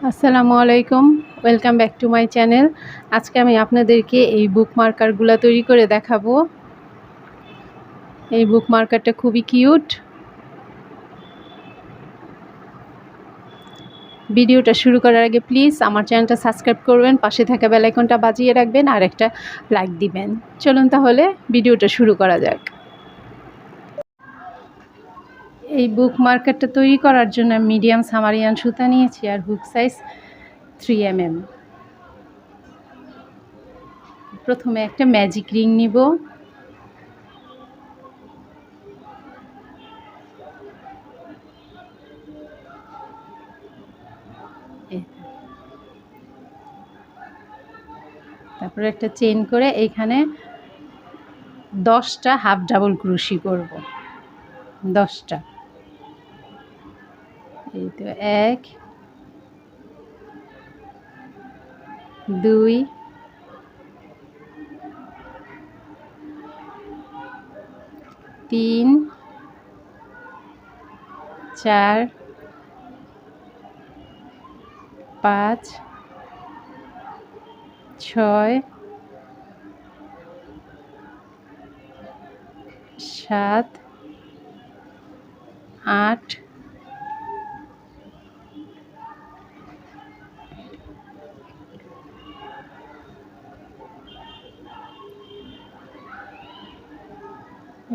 আসসালামু আলাইকুম, welcome back to my channel. আজকে আমি আপনাদেরকে এই বুক মার্কারগুলো তৈরি করে দেখাবো। এই বুক মার্কারটা খুবই কিউট। ভিডিওটা শুরু করার আগে প্লিজ আমার চ্যানেলটা সাবস্ক্রাইব করবেন, পাশে থাকা বেল আইকনটা বাজিয়ে রাখবেন আর একটা লাইক দিবেন। চলুন তাহলে ভিডিওটা শুরু করা যাক। এই বুক মার্কারটা তৈরি করার জন্য মিডিয়াম সামারিয়ান সুতা নিয়েছি আর হুক সাইজ 3 mm। প্রথমে একটা ম্যাজিক রিং নিব। তারপরে একটা চেইন করে এইখানে 10টা হাফ ডাবল ক্রোশি করব। 10টা। এই তো 1 2 3 4 5 6 7 8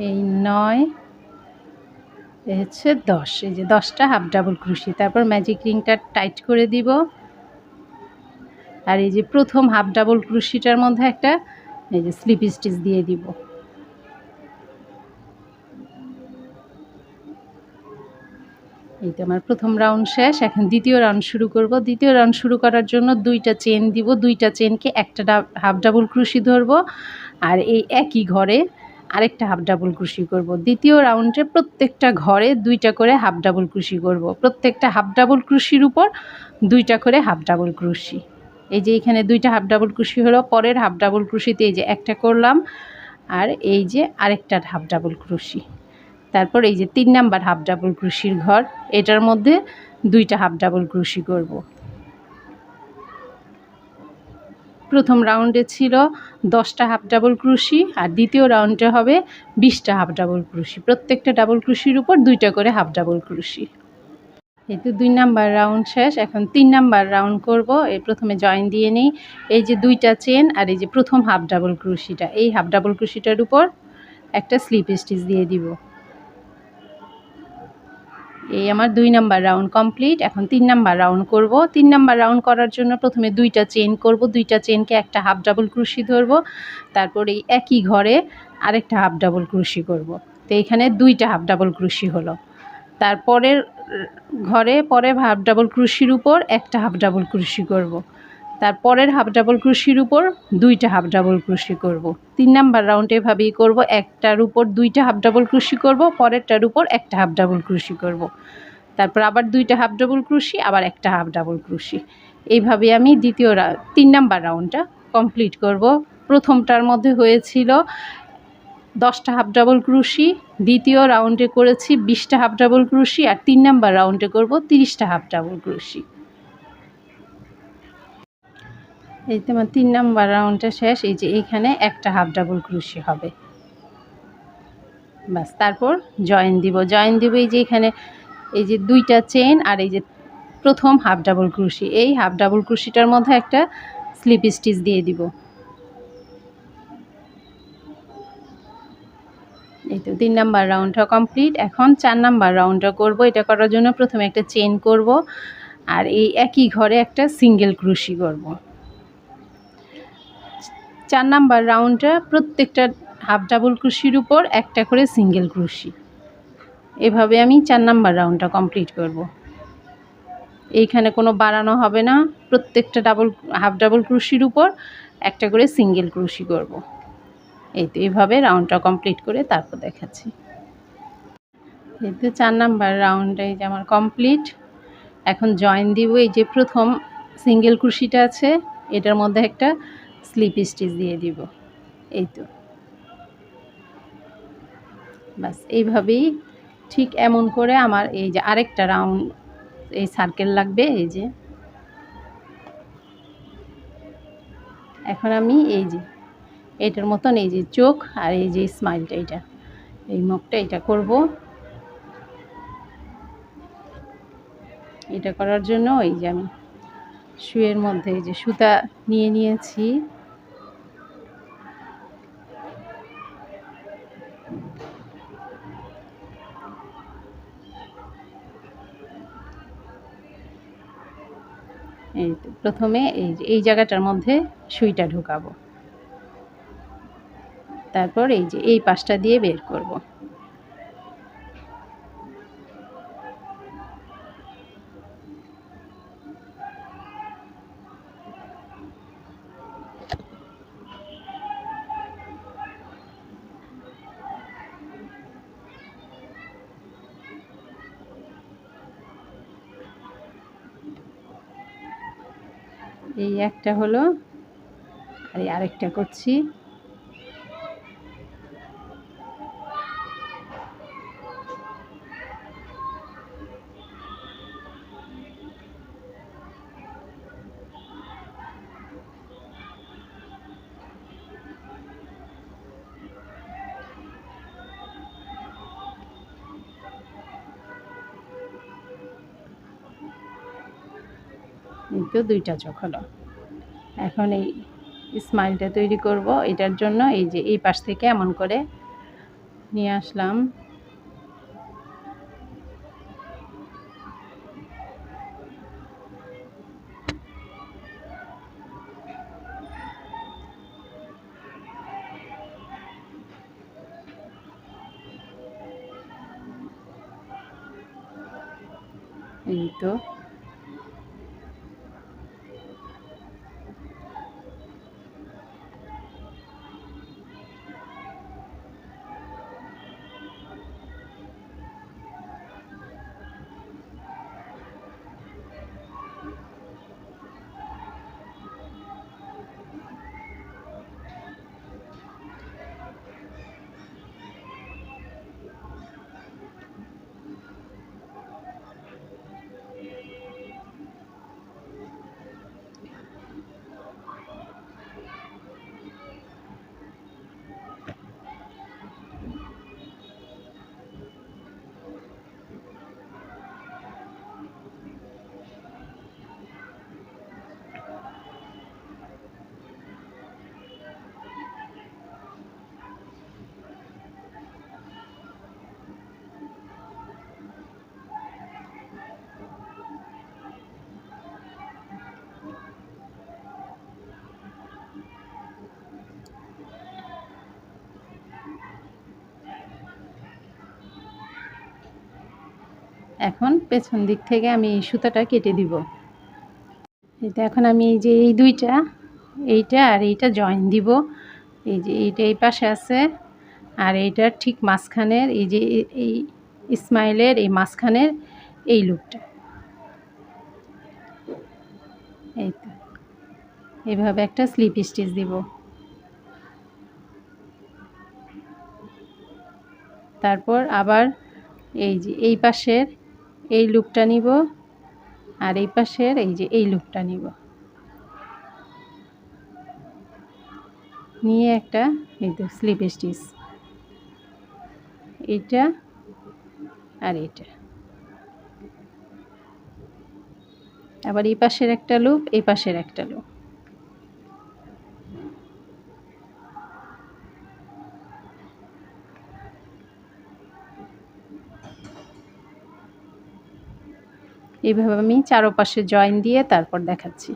এই 9 এই হচ্ছে 10। এই যে 10টা হাফ ডাবল ক্রোশি। তারপর ম্যাজিক রিংটা টাইট করে দিব। আর এই যে প্রথম হাফ ডাবল ক্রোশিটার মধ্যে একটা এই যে স্লিপ স্টিচ দিয়ে দিব। এই তো আমার প্রথম রাউন্ড শেষ। এখন দ্বিতীয় রাউন্ড শুরু করব। দ্বিতীয় রাউন্ড শুরু করার জন্য 2টা চেন দিব। 2টা চেনকে একটা হাফ ডাবল ক্রোশি ধরব আর এই একই ঘরে আরেকটা হাফ ডাবল ক্রোশি করব। দ্বিতীয় রাউন্ডে প্রত্যেকটা ঘরে 2টা করে হাফ ডাবল ক্রোশি করব। প্রত্যেকটা হাফ ডাবল ক্রোশির উপর 2টা করে হাফ ডাবল ক্রোশি। এই যে এখানে 2টা হাফ ডাবল ক্রোশি হলো। পরের হাফ ডাবল ক্রোশিতে এই যে একটা করলাম আর এই যে আরেকটা হাফ ডাবল ক্রোশি। তারপর এই যে 3 নাম্বার হাফ ডাবল ক্রোশির ঘর, এটার মধ্যে 2টা হাফ ডাবল ক্রোশি করব। প্রথম রাউন্ডে ছিল 10টা হাফ ডাবল ক্রোশি আর দ্বিতীয় রাউন্ডে হবে 20টা হাফ ডাবল ক্রোশি। প্রত্যেকটা ডাবল ক্রোশির উপর 2টা করে হাফ ডাবল ক্রোশি। এই তো 2 নাম্বার রাউন্ড শেষ। এখন 3 নাম্বার রাউন্ড করব। এই প্রথমে জয়েন দিয়ে নিই। এই যে 2টা চেন আর এই যে প্রথম হাফ ডাবল ক্রোশিটা, এই হাফ ডাবল ক্রোশিটার উপর একটা স্লিপ স্টিচ দিয়ে দিব। এই আমার 2 নাম্বার রাউন্ড কমপ্লিট। এখন 3 নাম্বার রাউন্ড করব। 3 নাম্বার রাউন্ড করার জন্য প্রথমে 2টা চেন করব। 2টা চেনকে একটা হাফ ডাবল ক্রোশি ধরব। তারপর এই একই ঘরে আরেকটা হাফ ডাবল ক্রোশি করব। তো এখানে 2টা হাফ ডাবল ক্রোশি হলো। তারপরের ঘরে পরের হাফ ডাবল ক্রোশির উপর একটা হাফ ডাবল ক্রোশি করব। তারপরের হাফ ডাবল ক্রোশির উপর 2টা হাফ ডাবল ক্রোশি করব। 3 নাম্বার রাউন্ডে এভাবেই করব। একটার উপর 2টা হাফ ডাবল ক্রোশি করব, পরেরটার উপর একটা হাফ ডাবল ক্রোশি করব। তারপর আবার 2টা হাফ ডাবল ক্রোশি, আবার একটা হাফ ডাবল ক্রোশি। এইভাবে আমি 3 নাম্বার রাউন্ডটা কমপ্লিট করব। প্রথমটার মধ্যে হয়েছিল 10টা হাফ ডাবল ক্রোশি, দ্বিতীয় রাউন্ডে করেছি 20টা হাফ ডাবল ক্রোশি আর 3 নাম্বার রাউন্ডে করব 30টা হাফ ডাবল ক্রোশি। এই তো আমার 3 নাম্বার রাউন্ডটা শেষ। এই যে এইখানে একটা হাফ ডাবল ক্রোশি হবে। বাস, তারপর জয়েন দিব। জয়েন দিব এই যে এখানে এই যে 2টা চেন আর এই যে প্রথম হাফ ডাবল ক্রোশি, এই হাফ ডাবল ক্রোশিটার মধ্যে একটা স্লিপ স্টিচ দিয়ে দিব। এই তো 3 নাম্বার রাউন্ডটা কমপ্লিট। এখন 4 নাম্বার রাউন্ডটা করব। এটা করার জন্য প্রথমে একটা চেন করব আর এই একই ঘরে একটা সিঙ্গেল ক্রোশি করব। 4 নাম্বার রাউন্ডটা প্রত্যেকটা হাফ ডাবল ক্রোশির উপর একটা করে সিঙ্গেল ক্রোশি। এভাবে আমি 4 নাম্বার রাউন্ডটা কমপ্লিট করব। এইখানে কোনো বাড়ানো হবে না। প্রত্যেকটা হাফ ডাবল ক্রোশির উপর একটা করে সিঙ্গেল ক্রোশি করব। এই তো এইভাবে রাউন্ডটা কমপ্লিট করে তারপর দেখাচ্ছি। এই তো 4 নাম্বার রাউন্ডটা এই যে আমার কমপ্লিট। এখন জয়েন দিব। এই যে প্রথম সিঙ্গেল ক্রোশিটা আছে এটার মধ্যে একটা স্লিপ স্টিচ দিয়ে দিব। এই তো বাস, এইভাবেই ঠিক এমন করে আমার এই যে আরেকটা রাউন্ড এই সার্কেল লাগবে। এই যে এখন আমি এই যে এটার মতন এই যে চোখ আর এই যে স্মাইলটা, এটা এই মুখটা এটা করব। এটা করার জন্য এই যে আমি শুয়ের মধ্যে এই যে সুতা নিয়ে নিয়েছি। এই তো প্রথমে এই যে এই জায়গাটার মধ্যে সুইটা ঢুকাবো, তারপর এই যে এই পাশটা দিয়ে বের করব। এই একটা হলো, আর এই আরেকটা করছি। এই তো দুইটা চোখ হলো। এখন এই স্মাইলটা তৈরি করব। এটার জন্য এই যে এই পাশ থেকে এমন করে নিয়ে আসলাম। এই তো এখন পেছন দিক থেকে আমি এই সুতাটা কেটে দিব। এটা এখন আমি এই যে এই দুইটা, এইটা আর এইটা জয়েন দিব। এই যে এইটা এই পাশে আছে, আর এইটার ঠিক মাঝখানের এই যে এই স্মাইলের এই মাঝখানের এই লুকটা, এই তো এইভাবে একটা স্লিপ স্টিচ দিব। তারপর আবার এই যে এই পাশের এই লুকটা নিব, আর এই পাশের এই যে এই লুকটা নিব, নিয়ে একটা এই তো স্লিপ স্টিচ, এইটা আর এইটা। আবার এই পাশের একটা লুপ, এই পাশের একটা লুপ। এইভাবে আমি চারপাশে জয়েন দিয়ে তারপর দেখাচ্ছি।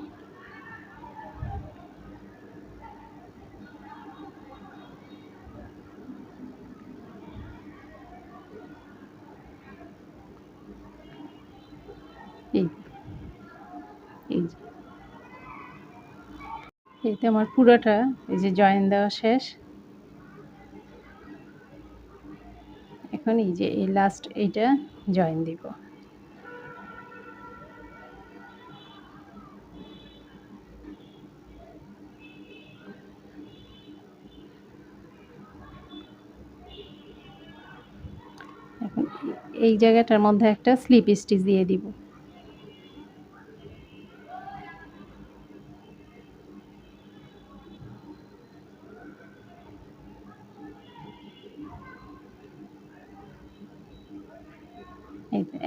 এই এই যে এইটা আমার পুরোটা এই যে জয়েন দেওয়া শেষ। এখন এই যে এই লাস্ট এইটা জয়েন দিব। এখন এই জায়গাটার মধ্যে একটা স্লিপ স্টিচ দিয়ে দিব।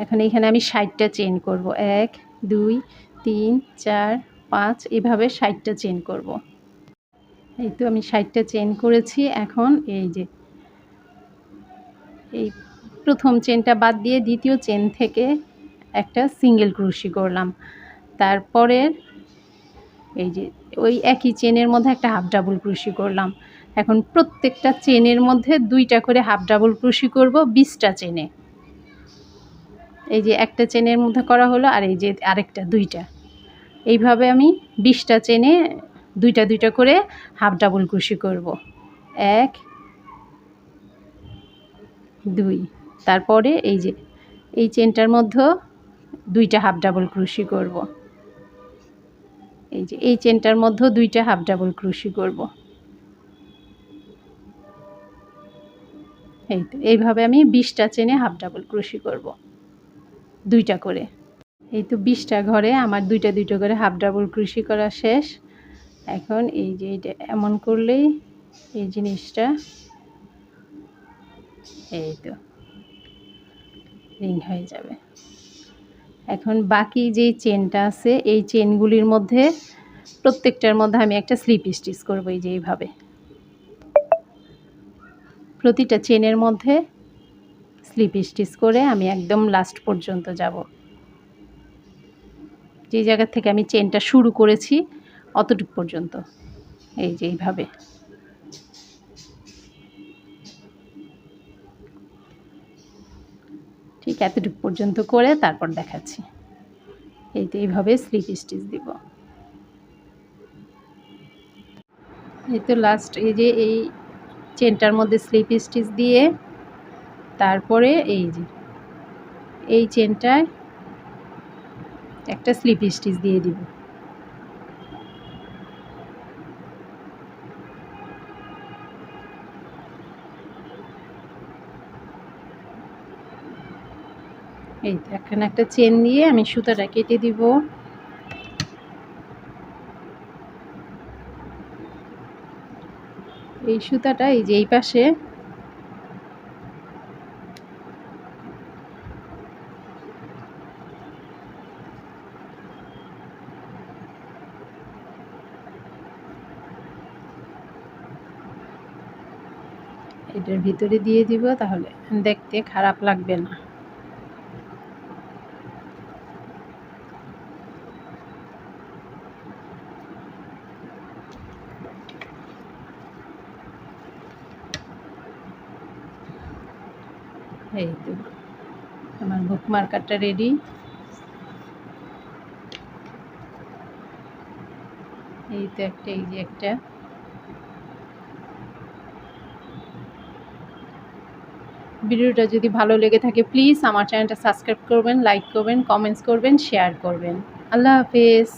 এখন এইখানে আমি 60টা চেইন করব, 1 2 3 4 5 এভাবে 60টা চেইন করব। এই তো আমি 60টা চেইন করেছি। এখন এই যে এই প্রথম চেনটা বাদ দিয়ে দ্বিতীয় চেন থেকে একটা সিঙ্গেল ক্রোশি করলাম। তারপরের এই যে ওই একই চেনের মধ্যে একটা হাফ ডাবল ক্রোশি করলাম। এখন প্রত্যেকটা চেনের মধ্যে 2টা করে হাফ ডাবল ক্রোশি করব 20টা চেনে। এই যে একটা চেনের মধ্যে করা হলো, আর এই যে আরেকটা 2টা, এইভাবে আমি 20টা চেনে 2টা 2টা করে হাফ ডাবল ক্রোশি করব। 1 2, তারপরে এই যে এই চেনটার মধ্যে 2টা হাফ ডাবল ক্রোশি করব। এই যে এই চেনটার মধ্যে 2টা হাফ ডাবল ক্রোশি করব। এই তো এইভাবে আমি 20টা চেনে হাফ ডাবল ক্রোশি করব, 2টা করে। এই তো 20টা ঘরে আমার 2টা 2টা করে হাফ ডাবল ক্রোশি করা শেষ। এখন এই যে এটা এমন করলেই এই জিনিসটা এই তো রিং হয়ে যাবে। এখন বাকি যেই চেনটা আছে এই চেনগুলির মধ্যে প্রত্যেকটার মধ্যে আমি একটা স্লিপ স্টিচ করব। এই যে এইভাবে প্রতিটা চেনের মধ্যে স্লিপ স্টিচ করে আমি একদম লাস্ট পর্যন্ত যাব। যে জায়গা থেকে আমি চেনটা শুরু করেছি অতটুকু পর্যন্ত এই যে এইভাবে। ঠিক এতটুকু পর্যন্ত করে তারপর দেখাচ্ছি। এই তো এইভাবে স্লিপ স্টিচ দিব। এই তো লাস্ট এই যে এই চেনটার মধ্যে স্লিপ স্টিচ দিয়ে তারপরে এই যে এই চেনটায় একটা স্লিপ স্টিচ দিয়ে দিব। এই তো এখানে একটা চেন দিয়ে আমি সুতাটা কেটে দিব। এই সুতাটা এই যে এই পাশে এটার ভিতরে দিয়ে দিব, তাহলে দেখতে খারাপ লাগবে না। এই তো আমার বুকমার্কারটা রেডি। এই তো একটা, এই যে একটা। ভিডিওটা যদি ভালো লেগে থাকে প্লিজ আমার চ্যানেলটা সাবস্ক্রাইব করবেন, লাইক করবেন, কমেন্টস করবেন, শেয়ার করবেন। আল্লাহ হাফেজ।